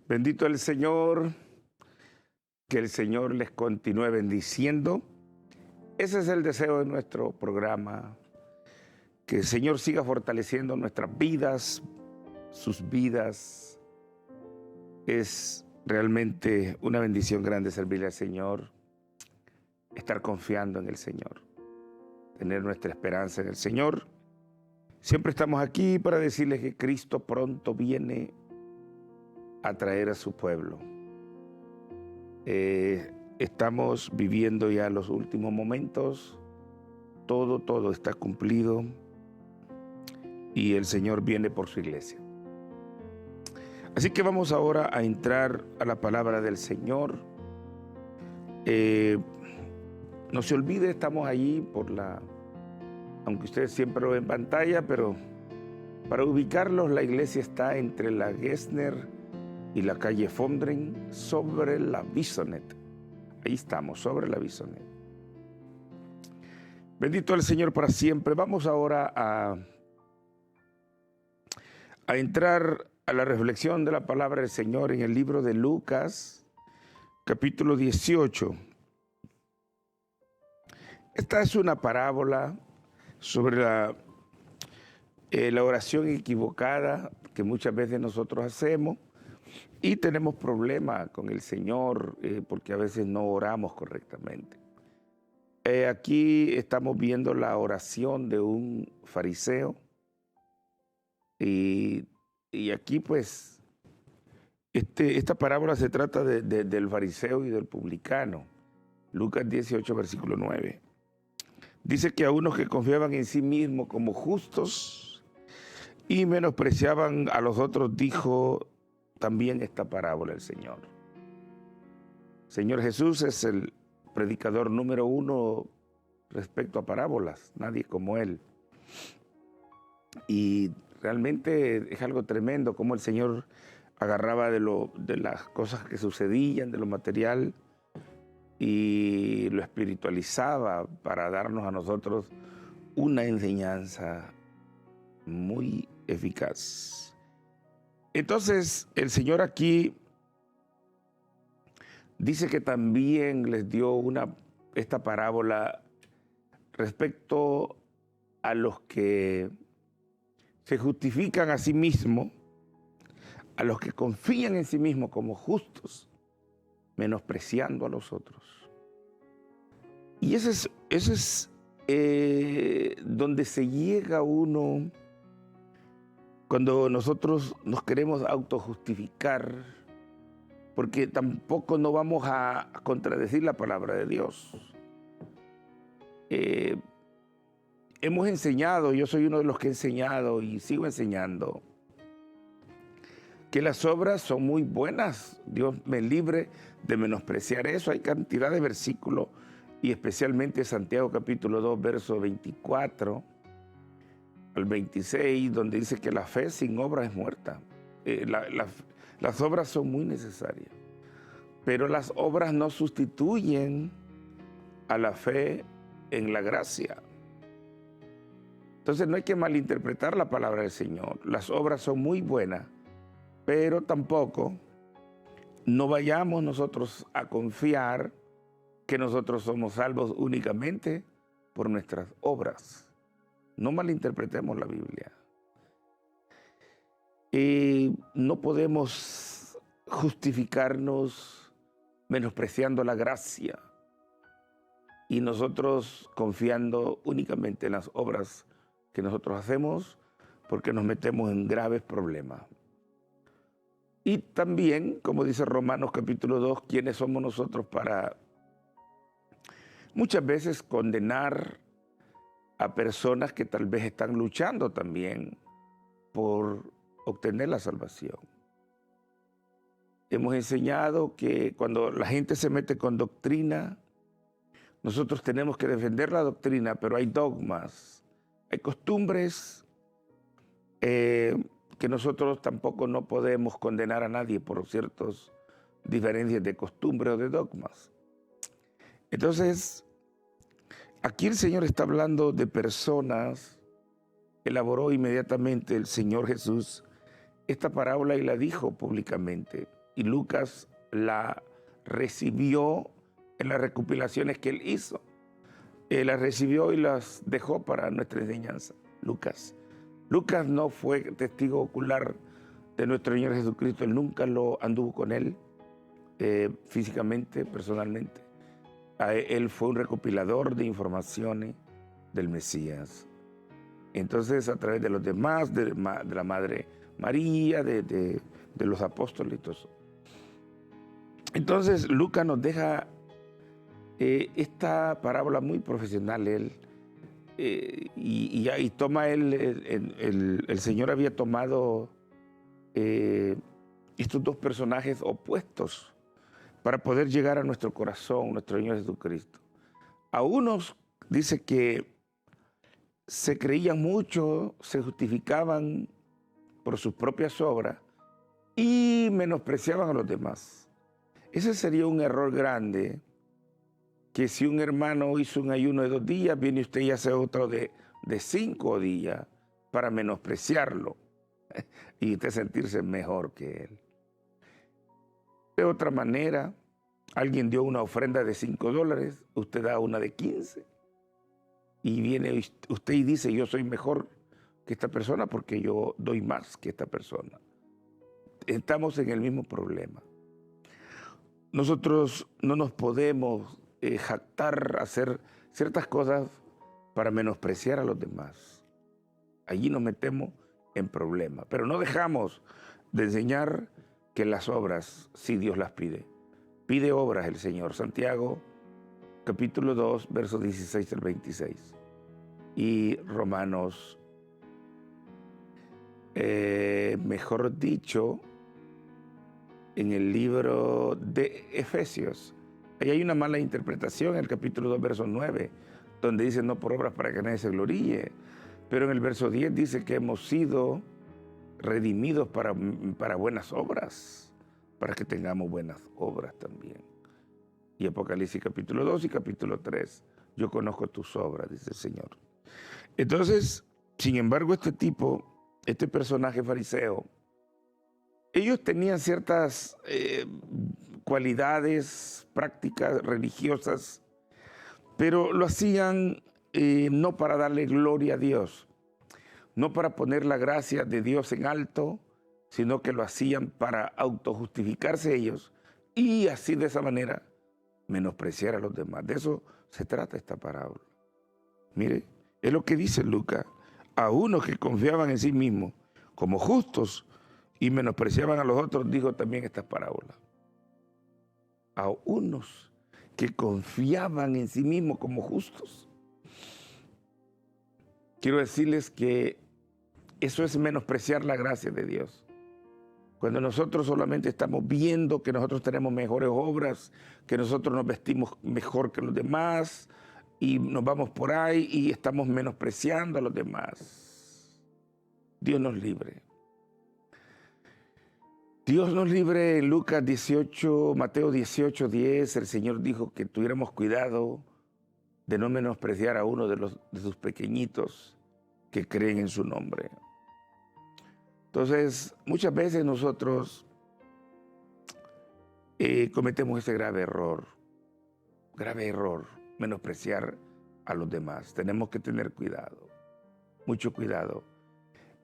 Bendito el Señor, que el Señor les continúe bendiciendo. Ese es el deseo de nuestro programa, que el Señor siga fortaleciendo nuestras vidas, sus vidas. Es realmente una bendición grande servirle al Señor, estar confiando en el Señor, tener nuestra esperanza en el Señor. Siempre estamos aquí para decirles que Cristo pronto viene a traer a su pueblo. Estamos viviendo ya los últimos momentos, todo está cumplido y el Señor viene por su iglesia. Así que vamos ahora a entrar a la palabra del Señor. No se olvide, estamos allí aunque ustedes siempre lo ven en pantalla, pero para ubicarlos, la iglesia está entre la Gessner y la calle Fondren, sobre la Bisonet. Ahí estamos, sobre la Bisonet. Bendito el Señor para siempre. Vamos ahora a entrar a la reflexión de la palabra del Señor en el libro de Lucas, capítulo 18. Esta es una parábola sobre la oración equivocada que muchas veces nosotros hacemos y tenemos problemas con el Señor porque a veces no oramos correctamente. Aquí estamos viendo la oración de un fariseo y aquí pues esta parábola se trata del fariseo y del publicano. Lucas 18, versículo 9. Dice que a unos que confiaban en sí mismos como justos y menospreciaban a los otros, dijo también esta parábola el Señor. Señor Jesús es el predicador número 1 respecto a parábolas, nadie como Él. Y realmente es algo tremendo cómo el Señor agarraba de las cosas que sucedían, de lo material, y lo espiritualizaba para darnos a nosotros una enseñanza muy eficaz. Entonces, el Señor aquí dice que también les dio esta parábola respecto a los que se justifican a sí mismos, a los que confían en sí mismos como justos, menospreciando a los otros. Y eso es donde se llega uno cuando nosotros nos queremos autojustificar, porque tampoco no vamos a contradecir la palabra de Dios. Hemos enseñado, yo soy uno de los que he enseñado y sigo enseñando, que las obras son muy buenas. Dios me libre de menospreciar eso. Hay cantidad de versículos, y especialmente Santiago capítulo 2, verso 24 al 26, donde dice que la fe sin obra es muerta. Las obras son muy necesarias, pero las obras no sustituyen a la fe en la gracia. Entonces no hay que malinterpretar la palabra del Señor. Las obras son muy buenas, pero tampoco no vayamos nosotros a confiar que nosotros somos salvos únicamente por nuestras obras. No malinterpretemos la Biblia. Y no podemos justificarnos menospreciando la gracia y nosotros confiando únicamente en las obras que nosotros hacemos, porque nos metemos en graves problemas. Y también, como dice Romanos capítulo 2, ¿quiénes somos nosotros para muchas veces condenar a personas que tal vez están luchando también por obtener la salvación? Hemos enseñado que cuando la gente se mete con doctrina, nosotros tenemos que defender la doctrina, pero hay dogmas, hay costumbres que nosotros tampoco no podemos condenar a nadie por ciertas diferencias de costumbre o de dogmas. Entonces, aquí el Señor está hablando de personas. Elaboró inmediatamente el Señor Jesús esta parábola y la dijo públicamente. y Lucas la recibió en las recopilaciones que él hizo. Él las recibió y las dejó para nuestra enseñanza. Lucas no fue testigo ocular de nuestro Señor Jesucristo. Él nunca lo anduvo con él físicamente, personalmente. Él fue un recopilador de informaciones del Mesías. Entonces, a través de los demás, de la Madre María, de los apóstoles y todo eso. Entonces, Lucas nos deja esta parábola muy profesional. Él, y toma el Señor había tomado estos dos personajes opuestos para poder llegar a nuestro corazón, nuestro Señor Jesucristo. A unos dice que se creían mucho, se justificaban por sus propias obras y menospreciaban a los demás. Ese sería un error grande, que si un hermano hizo un ayuno de 2 días, viene usted y hace otro de 5 días para menospreciarlo y usted sentirse mejor que él. De otra manera, alguien dio una ofrenda de $5, usted da una de 15 y viene usted y dice, yo soy mejor que esta persona porque yo doy más que esta persona. Estamos en el mismo problema. Nosotros no nos podemos jactar, hacer ciertas cosas para menospreciar a los demás. Allí nos metemos en problemas, pero no dejamos de enseñar que las obras, si Dios las pide. Pide obras el Señor. Santiago, capítulo 2, versos 16 al 26. Y Romanos, mejor dicho, en el libro de Efesios. Ahí hay una mala interpretación en el capítulo 2, verso 9, donde dice no por obras para que nadie se gloríe. Pero en el verso 10 dice que hemos sido redimidos para buenas obras, para que tengamos buenas obras también. Y Apocalipsis capítulo 2 y capítulo 3, yo conozco tus obras, dice el Señor. Entonces, sin embargo, este personaje fariseo, ellos tenían ciertas cualidades, prácticas religiosas, pero lo hacían no para darle gloria a Dios, no para poner la gracia de Dios en alto, sino que lo hacían para autojustificarse ellos y así de esa manera menospreciar a los demás. De eso se trata esta parábola. Mire, es lo que dice Lucas. A unos que confiaban en sí mismos como justos y menospreciaban a los otros, dijo también estas parábolas. A unos que confiaban en sí mismos como justos. Quiero decirles que eso es menospreciar la gracia de Dios. Cuando nosotros solamente estamos viendo que nosotros tenemos mejores obras, que nosotros nos vestimos mejor que los demás y nos vamos por ahí y estamos menospreciando a los demás. Dios nos libre. Dios nos libre. En Lucas 18, Mateo 18, 10, el Señor dijo que tuviéramos cuidado de no menospreciar a uno de sus pequeñitos que creen en su nombre. Entonces, muchas veces nosotros cometemos ese grave error, menospreciar a los demás. Tenemos que tener cuidado, mucho cuidado.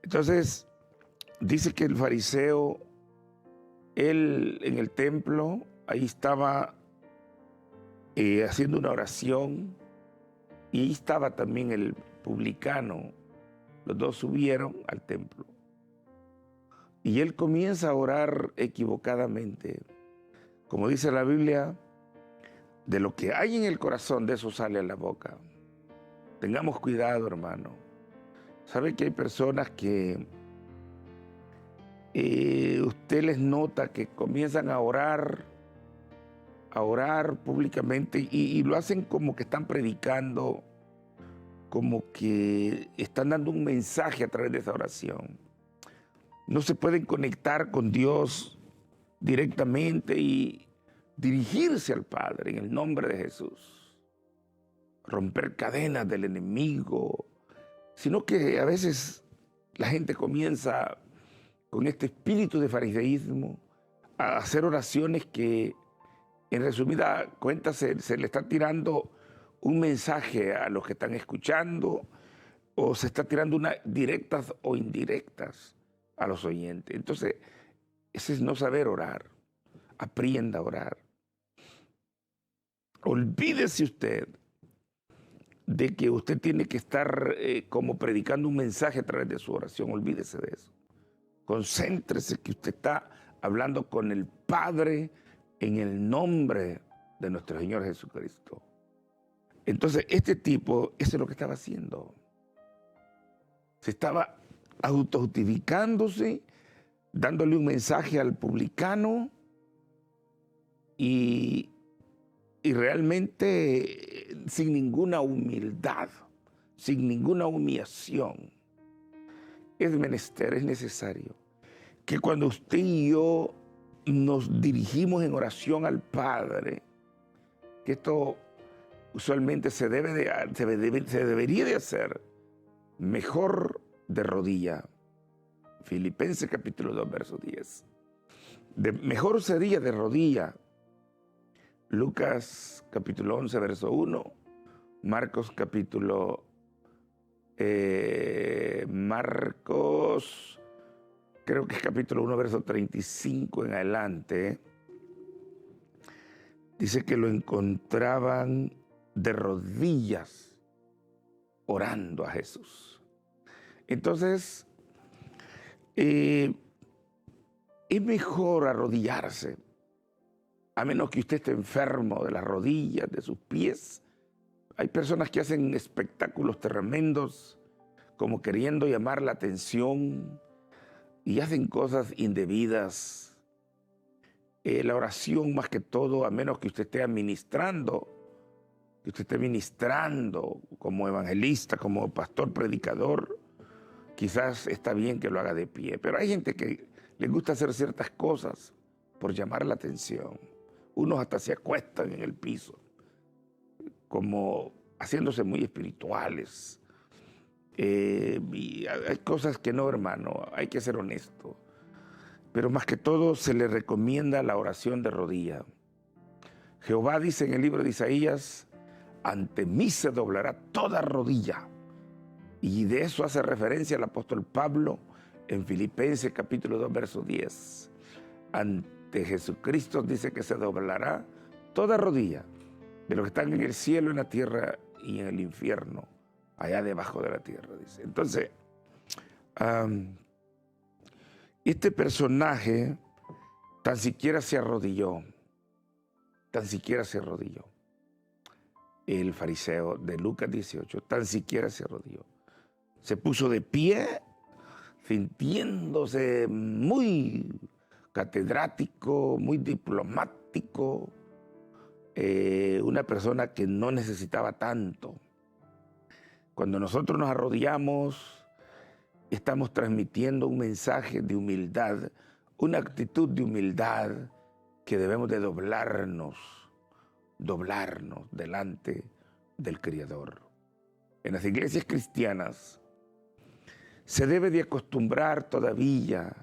Entonces, dice que el fariseo, él en el templo, ahí estaba haciendo una oración, y ahí estaba también el publicano. Los dos subieron al templo. Y él comienza a orar equivocadamente. Como dice la Biblia, de lo que hay en el corazón, de eso sale a la boca. Tengamos cuidado, hermano. ¿Sabe que hay personas que usted les nota que comienzan a orar públicamente y lo hacen como que están predicando, como que están dando un mensaje a través de esa oración? No se pueden conectar con Dios directamente y dirigirse al Padre en el nombre de Jesús. Romper cadenas del enemigo, sino que a veces la gente comienza con este espíritu de fariseísmo a hacer oraciones que, en resumida cuenta, se le está tirando un mensaje a los que están escuchando, o se está tirando unas directas o indirectas a los oyentes. Entonces, ese es no saber orar. Aprenda a orar. Olvídese usted de que usted tiene que estar como predicando un mensaje a través de su oración. Olvídese de eso. Concéntrese que usted está hablando con el Padre en el nombre de nuestro Señor Jesucristo. Entonces, este tipo, eso es lo que estaba haciendo. Se estaba autojustificándose, dándole un mensaje al publicano y realmente sin ninguna humildad, sin ninguna humillación. Es menester, es necesario que cuando usted y yo nos dirigimos en oración al Padre, que esto usualmente se debería de hacer mejor de rodilla. Filipenses capítulo 2, verso 10. Mejor sería de rodilla. Lucas capítulo 11, verso 1. Marcos capítulo... Marcos, creo que es capítulo 1, verso 35 en adelante. Dice que lo encontraban de rodillas orando a Jesús. Entonces, es mejor arrodillarse, a menos que usted esté enfermo de las rodillas, de sus pies. Hay personas que hacen espectáculos tremendos, como queriendo llamar la atención, y hacen cosas indebidas. La oración, más que todo, a menos que usted esté ministrando, como evangelista, como pastor, predicador, quizás está bien que lo haga de pie. Pero hay gente que le gusta hacer ciertas cosas por llamar la atención. Unos hasta se acuestan en el piso, como haciéndose muy espirituales. Y hay cosas que no, hermano, hay que ser honesto. Pero más que todo se le recomienda la oración de rodilla. Jehová dice en el libro de Isaías: ante mí se doblará toda rodilla. Y de eso hace referencia el apóstol Pablo en Filipenses capítulo 2, verso 10. Ante Jesucristo dice que se doblará toda rodilla de los que están en el cielo, en la tierra y en el infierno, allá debajo de la tierra, dice. Entonces, este personaje tan siquiera se arrodilló, el fariseo de Lucas 18, tan siquiera se arrodilló. Se puso de pie, sintiéndose muy catedrático, muy diplomático, una persona que no necesitaba tanto. Cuando nosotros nos arrodillamos, estamos transmitiendo un mensaje de humildad, una actitud de humildad que debemos de doblarnos delante del Creador. En las iglesias cristianas se debe de acostumbrar todavía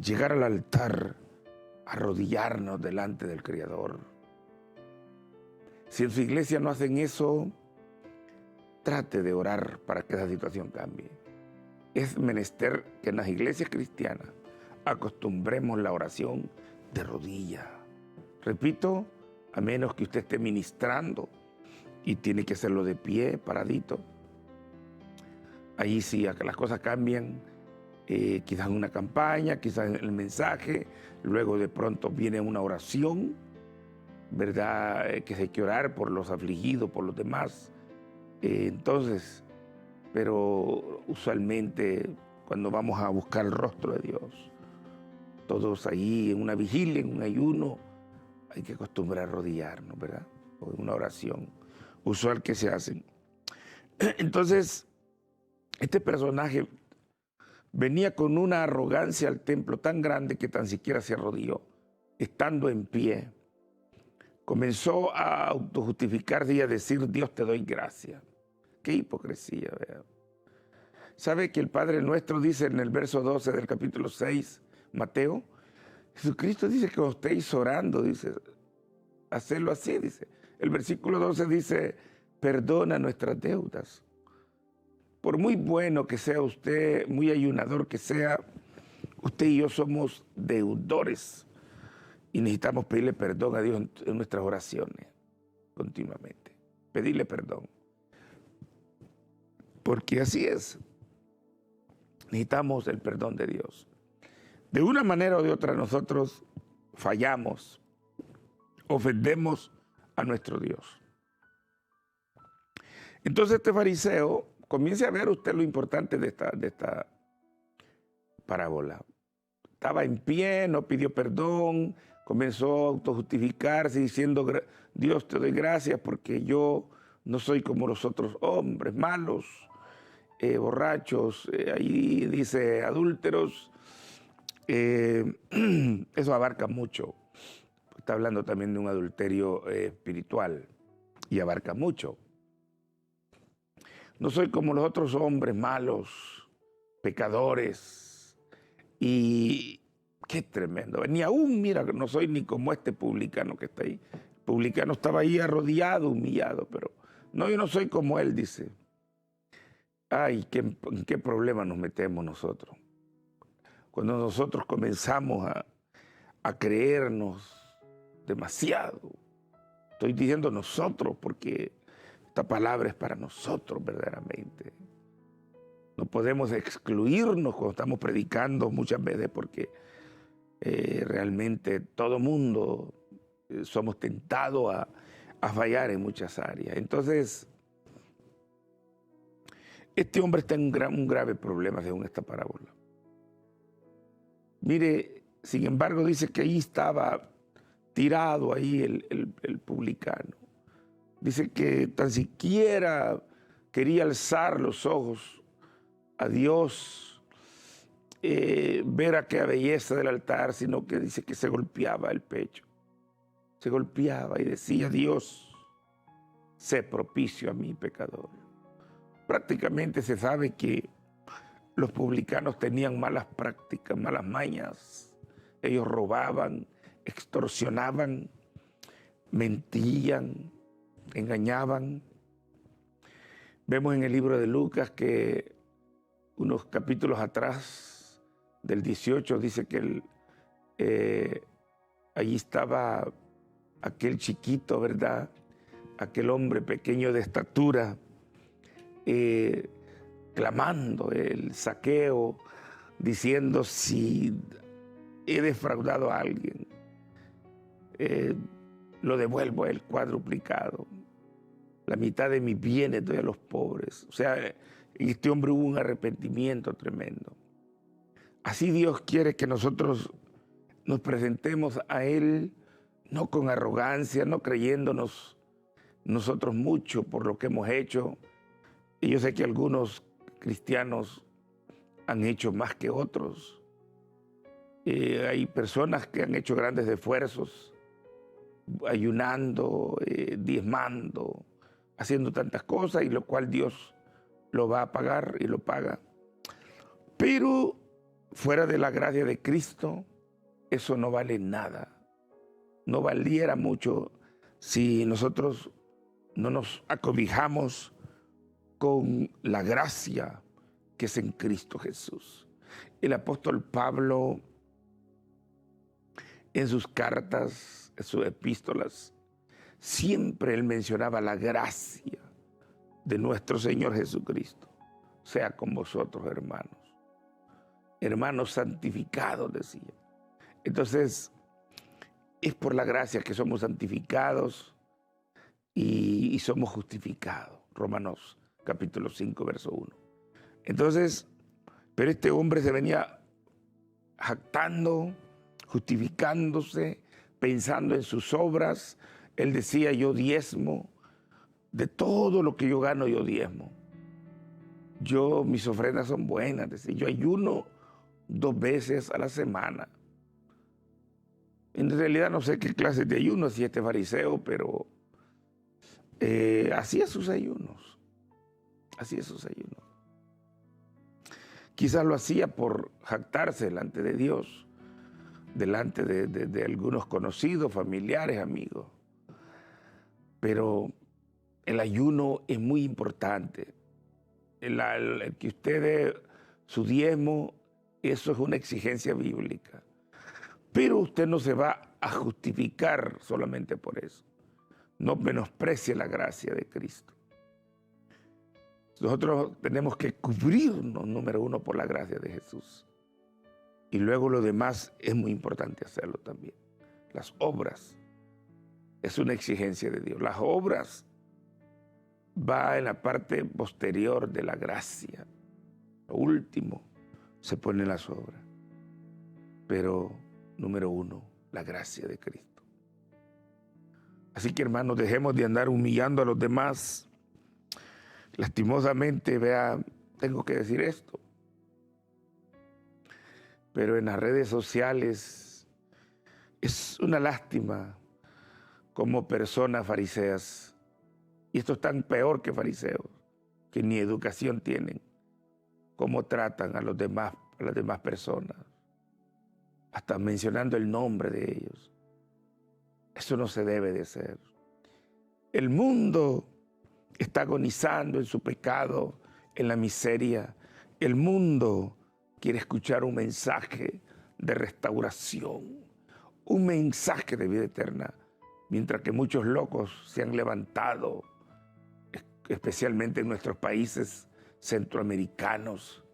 llegar al altar, arrodillarnos delante del Creador. Si en su iglesia no hacen eso, trate de orar para que esa situación cambie. Es menester que en las iglesias cristianas acostumbremos la oración de rodilla. Repito, a menos que usted esté ministrando y tiene que hacerlo de pie, paradito. Ahí sí, a que las cosas cambian, quizás en una campaña, quizás en el mensaje, luego de pronto viene una oración, ¿verdad? Que hay que orar por los afligidos, por los demás. Entonces, pero usualmente cuando vamos a buscar el rostro de Dios, todos ahí en una vigilia, en un ayuno, hay que acostumbrar a arrodillarnos, ¿verdad? O en una oración usual que se hace. Entonces, este personaje venía con una arrogancia al templo tan grande que tan siquiera se arrodilló, estando en pie. Comenzó a autojustificarse y a decir: Dios, te doy gracias. Qué hipocresía, ¿verdad? ¿Sabe que el Padre Nuestro dice en el verso 12 del capítulo 6, Mateo, Jesucristo dice que cuando estéis orando, dice, hacerlo así, dice. El versículo 12 dice, perdona nuestras deudas. Por muy bueno que sea usted, muy ayunador que sea, usted y yo somos deudores y necesitamos pedirle perdón a Dios en nuestras oraciones continuamente. Pedirle perdón. Porque así es. Necesitamos el perdón de Dios. De una manera o de otra nosotros fallamos, ofendemos a nuestro Dios. Entonces este fariseo, comience a ver usted lo importante de esta parábola. Estaba en pie, no pidió perdón, comenzó a autojustificarse diciendo, Dios te doy gracias porque yo no soy como los otros hombres malos, borrachos, ahí dice adúlteros. Eso abarca mucho. Está hablando también de un adulterio espiritual y abarca mucho. No soy como los otros hombres malos, pecadores. Y qué tremendo. Ni aún, mira, no soy ni como este publicano que está ahí. El publicano estaba ahí arrodillado, humillado, pero no, yo no soy como él, dice. Ay, ¿en qué problema nos metemos nosotros? Cuando nosotros comenzamos a creernos demasiado. Estoy diciendo nosotros porque esta palabra es para nosotros verdaderamente. No podemos excluirnos cuando estamos predicando muchas veces porque realmente todo mundo somos tentados a fallar en muchas áreas. Entonces, este hombre está en un grave problema según esta parábola. Mire, sin embargo, dice que ahí estaba tirado ahí el publicano. Dice que tan siquiera quería alzar los ojos a Dios, ver aquella belleza del altar, sino que dice que se golpeaba el pecho. Se golpeaba y decía, Dios, sé propicio a mi pecador. Prácticamente se sabe que los publicanos tenían malas prácticas, malas mañas. Ellos robaban, extorsionaban, mentían, engañaban. Vemos en el libro de Lucas que unos capítulos atrás, del 18, dice que allí estaba aquel chiquito, ¿verdad? Aquel hombre pequeño de estatura, clamando el saqueo, diciendo, si he defraudado a alguien, lo devuelvo el cuadruplicado. La mitad de mis bienes doy a los pobres. O sea, en este hombre hubo un arrepentimiento tremendo. Así Dios quiere que nosotros nos presentemos a Él, no con arrogancia, no creyéndonos nosotros mucho por lo que hemos hecho. Y yo sé que algunos cristianos han hecho más que otros. Hay personas que han hecho grandes esfuerzos, ayunando, diezmando, haciendo tantas cosas, y lo cual Dios lo va a pagar y lo paga. Pero fuera de la gracia de Cristo, eso no vale nada. No valiera mucho si nosotros no nos acobijamos con la gracia que es en Cristo Jesús. El apóstol Pablo, en sus cartas, en sus epístolas, siempre él mencionaba la gracia de nuestro Señor Jesucristo. Sea con vosotros, hermanos. Hermanos santificados, decía. Entonces, es por la gracia que somos santificados y somos justificados. Romanos capítulo 5, verso 1. Entonces, pero este hombre se venía jactando, justificándose, pensando en sus obras. Él decía, yo diezmo, de todo lo que yo gano yo diezmo. Mis ofrendas son buenas, decía, yo ayuno 2 veces a la semana. En realidad no sé qué clase de ayuno hacía este fariseo, pero hacía sus ayunos. Hacía sus ayunos. Quizás lo hacía por jactarse delante de Dios. delante de algunos conocidos, familiares, amigos. Pero el ayuno es muy importante. El que usted dé su diezmo, eso es una exigencia bíblica. Pero usted no se va a justificar solamente por eso. No menosprecie la gracia de Cristo. Nosotros tenemos que cubrirnos, número uno, por la gracia de Jesús. Y luego lo demás es muy importante hacerlo también. Las obras es una exigencia de Dios. Las obras va en la parte posterior de la gracia. Lo último se pone en las obras. Pero, número uno, la gracia de Cristo. Así que, hermanos, dejemos de andar humillando a los demás. Lastimosamente, vea, tengo que decir esto. Pero en las redes sociales es una lástima como personas fariseas. Y esto es tan peor que fariseos, que ni educación tienen. Cómo tratan a las demás personas. Hasta mencionando el nombre de ellos. Eso no se debe de hacer. El mundo está agonizando en su pecado, en la miseria. El mundo quiere escuchar un mensaje de restauración, un mensaje de vida eterna, mientras que muchos locos se han levantado, especialmente en nuestros países centroamericanos.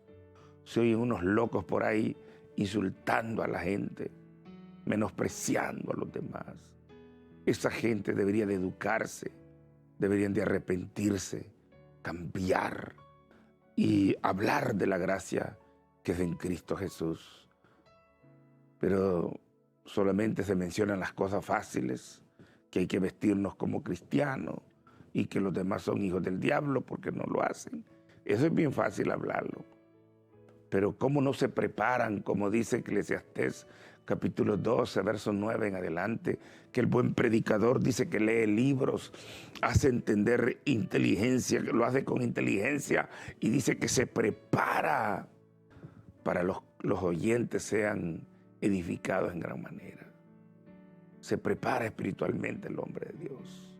Se oyen unos locos por ahí insultando a la gente, menospreciando a los demás. Esa gente debería de educarse, deberían de arrepentirse, cambiar y hablar de la gracia que es en Cristo Jesús. Pero solamente se mencionan las cosas fáciles, que hay que vestirnos como cristianos y que los demás son hijos del diablo porque no lo hacen. Eso es bien fácil hablarlo. Pero cómo no se preparan, como dice Eclesiastés capítulo 12, verso 9 en adelante, que el buen predicador dice que lee libros, hace entender inteligencia, que lo hace con inteligencia y dice que se prepara para los oyentes sean edificados en gran manera. Se prepara espiritualmente el hombre de Dios.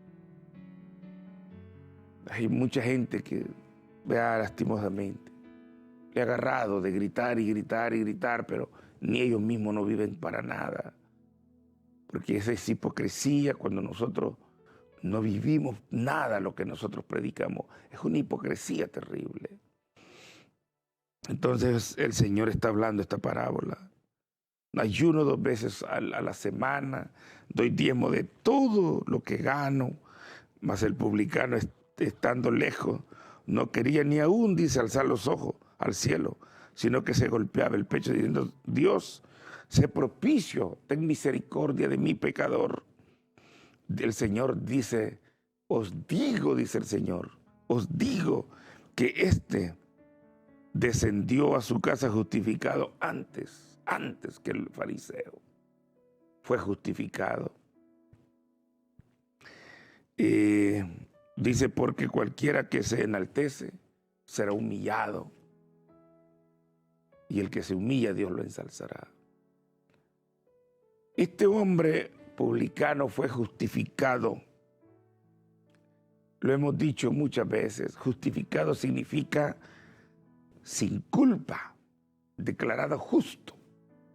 Hay mucha gente que, vea, lastimosamente, le ha agarrado de gritar y gritar y gritar, pero ni ellos mismos no viven para nada. Porque esa es hipocresía cuando nosotros no vivimos nada lo que nosotros predicamos. Es una hipocresía terrible. Entonces el Señor está hablando esta parábola. Ayuno 2 veces a la semana, doy diezmo de todo lo que gano, mas el publicano, estando lejos, no quería ni aún, dice, alzar los ojos al cielo, sino que se golpeaba el pecho diciendo: Dios, sé propicio, ten misericordia de mi pecador. El Señor dice: os digo, dice el Señor, os digo que éste descendió a su casa justificado antes que el fariseo. Fue justificado. Dice: porque cualquiera que se enaltece será humillado, y el que se humilla, Dios lo ensalzará. Este hombre publicano fue justificado. Lo hemos dicho muchas veces. Justificado significa sin culpa, declarado justo,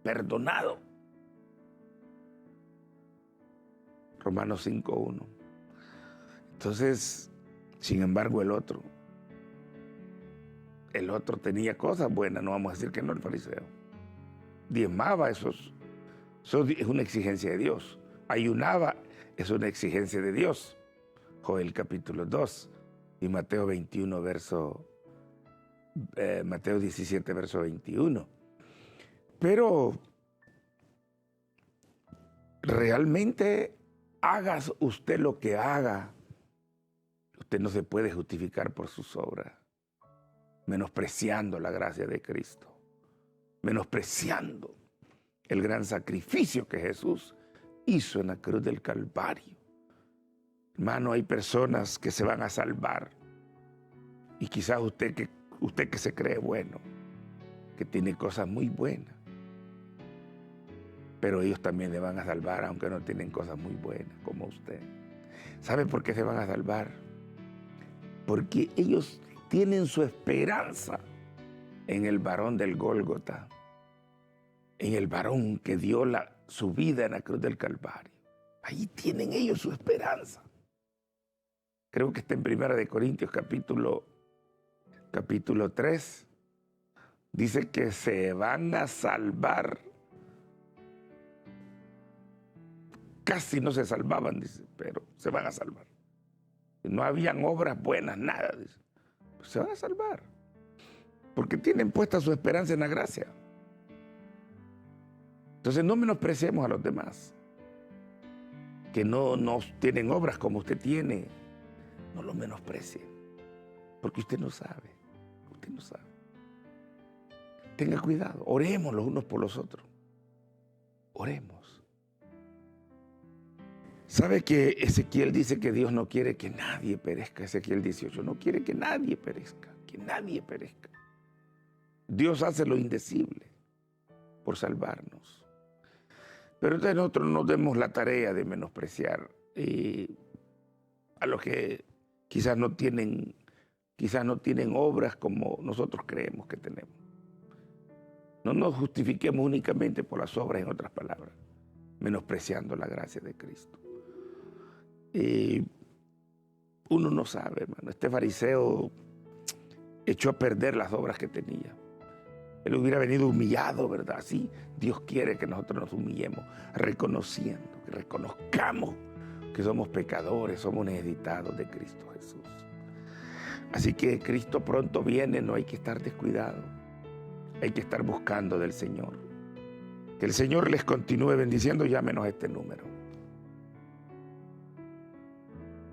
perdonado. Romanos 5:1. Entonces, sin embargo, el otro tenía cosas buenas, no vamos a decir que no, el fariseo. Diezmaba, eso es una exigencia de Dios. Ayunaba, es una exigencia de Dios. Joel capítulo 2 y Mateo 17, verso 21. Pero realmente hagas usted lo que haga, usted no se puede justificar por sus obras, menospreciando la gracia de Cristo, menospreciando el gran sacrificio que Jesús hizo en la cruz del Calvario. Hermano, hay personas que se van a salvar, y quizás usted que se cree bueno, que tiene cosas muy buenas, pero ellos también le van a salvar, aunque no tienen cosas muy buenas como usted. ¿Sabe por qué se van a salvar? Porque ellos tienen su esperanza en el varón del Gólgota, en el varón que dio su vida en la cruz del Calvario. Ahí tienen ellos su esperanza. Creo que está en 1 de Corintios capítulo 3. Dice que se van a salvar. Casi no se salvaban, dice, pero se van a salvar. No habían obras buenas, nada, dice. Pues se van a salvar. Porque tienen puesta su esperanza en la gracia. Entonces no menospreciemos a los demás. Que no tienen obras como usted tiene. No lo menosprecie. Porque usted no sabe. Usted no sabe. Tenga cuidado. Oremos los unos por los otros. Oremos. ¿Sabe que Ezequiel dice que Dios no quiere que nadie perezca? Ezequiel 18, no quiere que nadie perezca, que nadie perezca. Dios hace lo indecible por salvarnos. Pero entonces nosotros no demos la tarea de menospreciar a los que quizás no tienen obras como nosotros creemos que tenemos. No nos justifiquemos únicamente por las obras, en otras palabras, menospreciando la gracia de Cristo. Uno no sabe, hermano. Este fariseo echó a perder las obras que tenía. Él hubiera venido humillado, ¿verdad? Sí, Dios quiere que nosotros nos humillemos, reconociendo, que reconozcamos que somos pecadores, somos necesitados de Cristo Jesús. Así que Cristo pronto viene, no hay que estar descuidado. Hay que estar buscando del Señor. Que el Señor les continúe bendiciendo. Llámenos a este número: